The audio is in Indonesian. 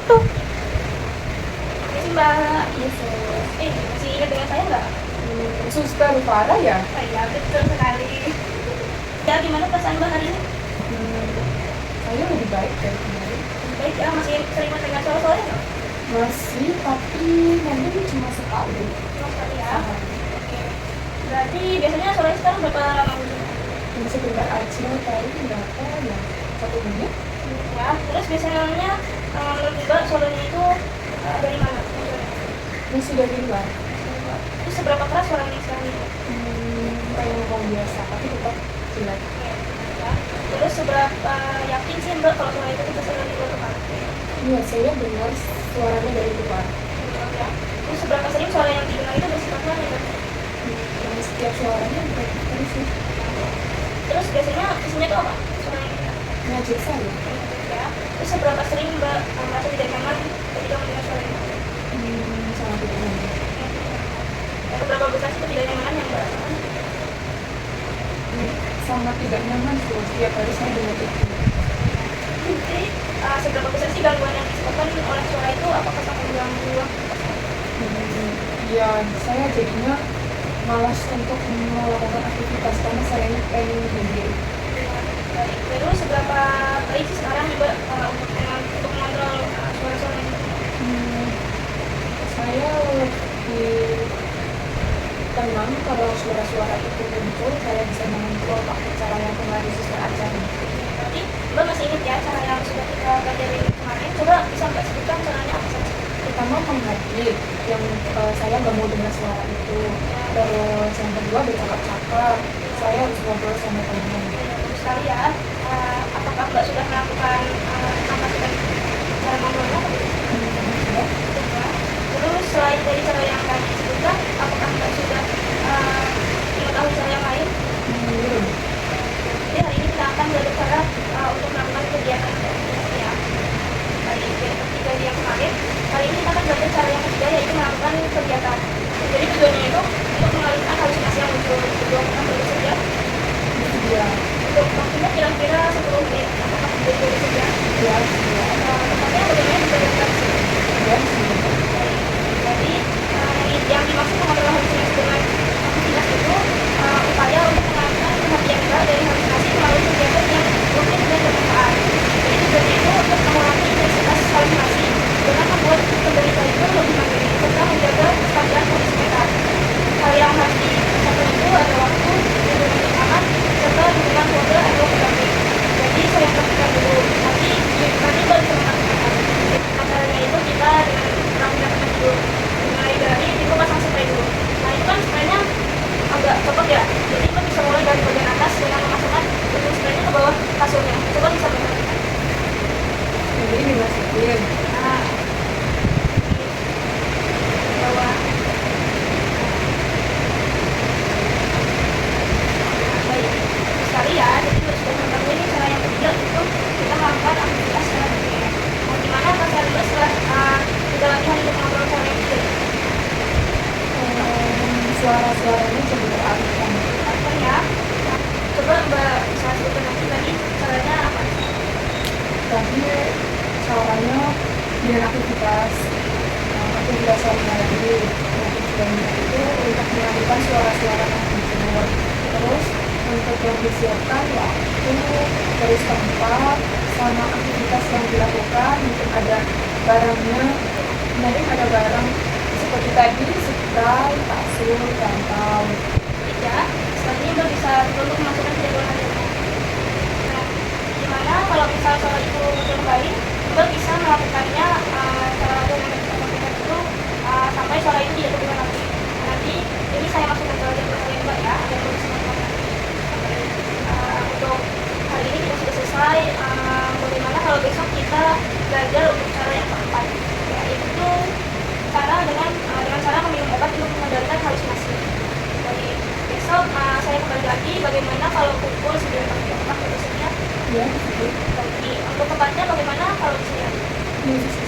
tuh. Ini sih Mbak Yesus. Masih ingat dengan saya nggak? Suster Farah ya? Oh iya, betul sekali. Ya, gimana perasaan Mbak hari ini? Saya lebih baik dari kemarin. Baik ya, masih sering mendengar suara-suara nggak? Masih, tapi mungkin cuma sekali. Cuma sekali ya. Oke. Berarti biasanya suaranya sekarang berapa lama muncul? Jadi sebentar aja, paling berapa ya? 1 menit? Ya, terus biasanya menurut Mbak suaranya itu dari mana? Masih dari luar. Terus seberapa keras suaranya sekarang itu? Kayak ngomong biasa, tapi tetap jelek. Ya. Terus seberapa yakin sih Mbak kalau suara itu berasal dari luar kepala? Iya, saya dengar suaranya dari luar. Ya. Terus seberapa sering suara yang didengar itu bersifatnya negatif? Setiap suaranya berarti sih. Terus biasanya isinya itu apa? Suara yang didengar? Ngajak saya. Ya. Terus seberapa sering Mbak merasa tidak nyaman ketika mendengar suara itu? Sangat tidak nyaman. Seberapa besar sih ketidaknyamanan yang Mbak rasakan? Sangat tidak nyaman tuh, setiap hari saya dengar itu. Jadi seberapa besar sih gangguan yang disebabkan oleh suara itu? Apakah sampai mengganggu? Ya, saya jadinya malas untuk melakukan aktivitas karena saya pengen sendiri. Terus seberapa baik sih sekarang Mbak untuk mengontrol suara-suara itu? Saya lebih tenang kalau suara-suara itu muncul, saya bisa mengontrol pakai cara yang kemarin suster ajarin. Berarti Mbak masih ingat ya cara yang sudah kita pelajari kemarin? Coba bisa Mbak sebutkan caranya apa saja? Pertama menghadiri, yang saya nggak mau dengar suara itu. Terus yang kedua bercakap-cakap, saya harus ngobrol sama teman. Terus sekali ya, apakah Mbak sudah melakukan apa sudah cara ngobrolnya? Ya. Terus selain dari cara yang tadi disebutkan, apakah Mbak sudah mengetahui cara yang lain? Belum. Jadi hari ini kita akan belajar cara untuk melakukan kegiatan ya. Dari yang kemarin, kali ini kita akan belajar cara yang ketiga yaitu melakukan kegiatan. Jadi tujuannya itu untuk mengalihkan halusinasi yang muncul. Tujuan kita belajar saja. Ya. Untuk waktunya kira-kira 10 menit. Apakah betul saja? Ya. Tempatnya bagaimana bisa dilakukan? Ya. Jadi yang dimaksud mengontrol halusinasi dengan aktivitas itu upaya untuk mengalihkan perhatian kita dari halusinasi melalui kegiatan yang rutin dan bermanfaat. Jadi tujuannya itu untuk mengurangi intensitas halusinasi dengan membuat penderita itu lebih mandiri serta menjaga kestabilan kondisi mental. Hal yang harus dicapai itu ada waktu, lingkungan yang aman, serta dukungan keluarga atau pendamping. Jadi saya perhatikan dulu, nanti Mbak bisa melakukan. Caranya itu kita dengan rapi-rapikan dulu. Mulai dari kita pasang spray dulu. Nah itu kan spraynya agak cepet ya. Jadi Mbak bisa mulai dari bagian atas dengan memasukkan ujung spraynya ke bawah kasurnya. Coba bisa melakukan. Jadi dimasukin. Nah, di bawah. Baik sekali ya. Jadi sudah mengetahui ini cara yang ketiga itu kita melakukan aktivitas secara rutin. Nah, gimana perasaan Mbak setelah kita latihan untuk mengontrol cara yang ketiga? Suara-suaranya jadi teralihkan. Apa ya? Nah, coba Mbak bisa sebutkan lagi tadi caranya apa? Tapi caranya dengan aktivitas sehari-hari. Tujuannya itu untuk mengalihkan suara-suara yang muncul. Terus untuk yang disiapkan waktu, terus tempat, sama aktivitas yang dilakukan. Mungkin ada barangnya, mungkin ada barang seperti tadi, spray, kasur, bantal. Ya, selanjutnya Mbak bisa untuk memasukkan jadwal hariannya. Nah, gimana kalau misal soal itu muncul kembali, Mbak bisa melakukannya cara latihan yang kita lakukan itu sampai suara itu tidak terulang lagi. Nah, nanti ini saya masukkan ke jadwal harian Mbak ya, agar Mbak bisa melakukan. Untuk hari ini kita sudah selesai. Bagaimana kalau besok kita belajar untuk cara yang keempat, yaitu cara dengan cara meminum obat untuk mengendalikan halusinasi. Jadi besok saya kembali lagi bagaimana kalau pukul 9 pagi besoknya. Ya, Jadi untuk tempatnya bagaimana kalau di sini? gitu.